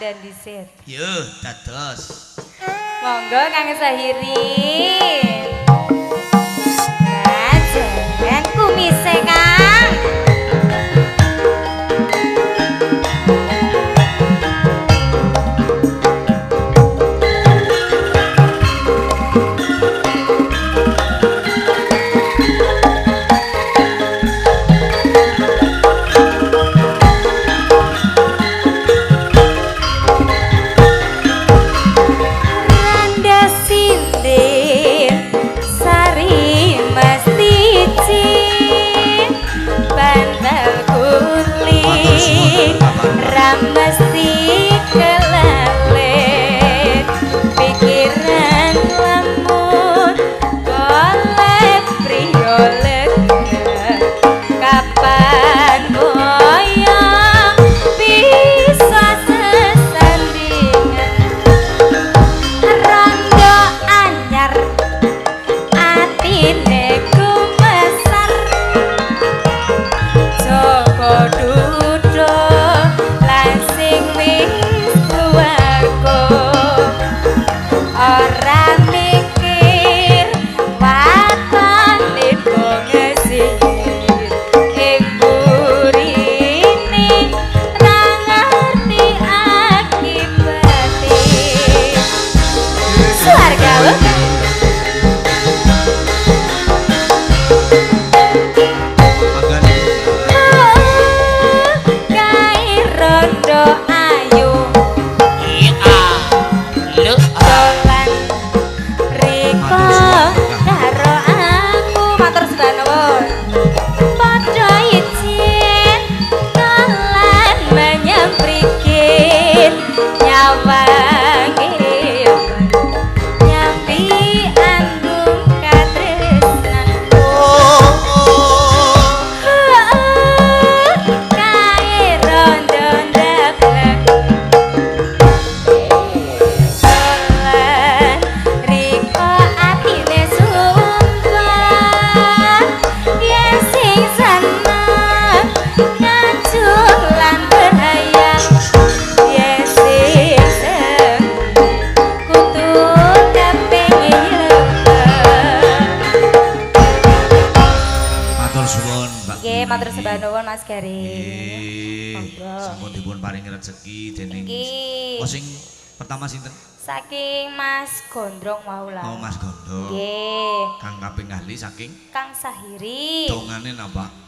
dandan dhisik. Yo, dados. Monggo Kang Sahiri. Nah, jangan kumise Kang. Mesti kelelet pikiran lamun oleh priyo lega kapan goyang bisa sesandingan rondo anyar atine kumesar Joko Dudo sing wis keluarga ora mikir watane bongesir ing burine ra ngerti akibate swarga matur sembah nuwun Mas Gary. Sampun dipun paringi rezeki dening sing pertama sinten? Saking Mas Gondrong wau lah. Oh Mas Gondrong. Nggih. Kang kaping kali saking Kang Sahiri. dongane napa?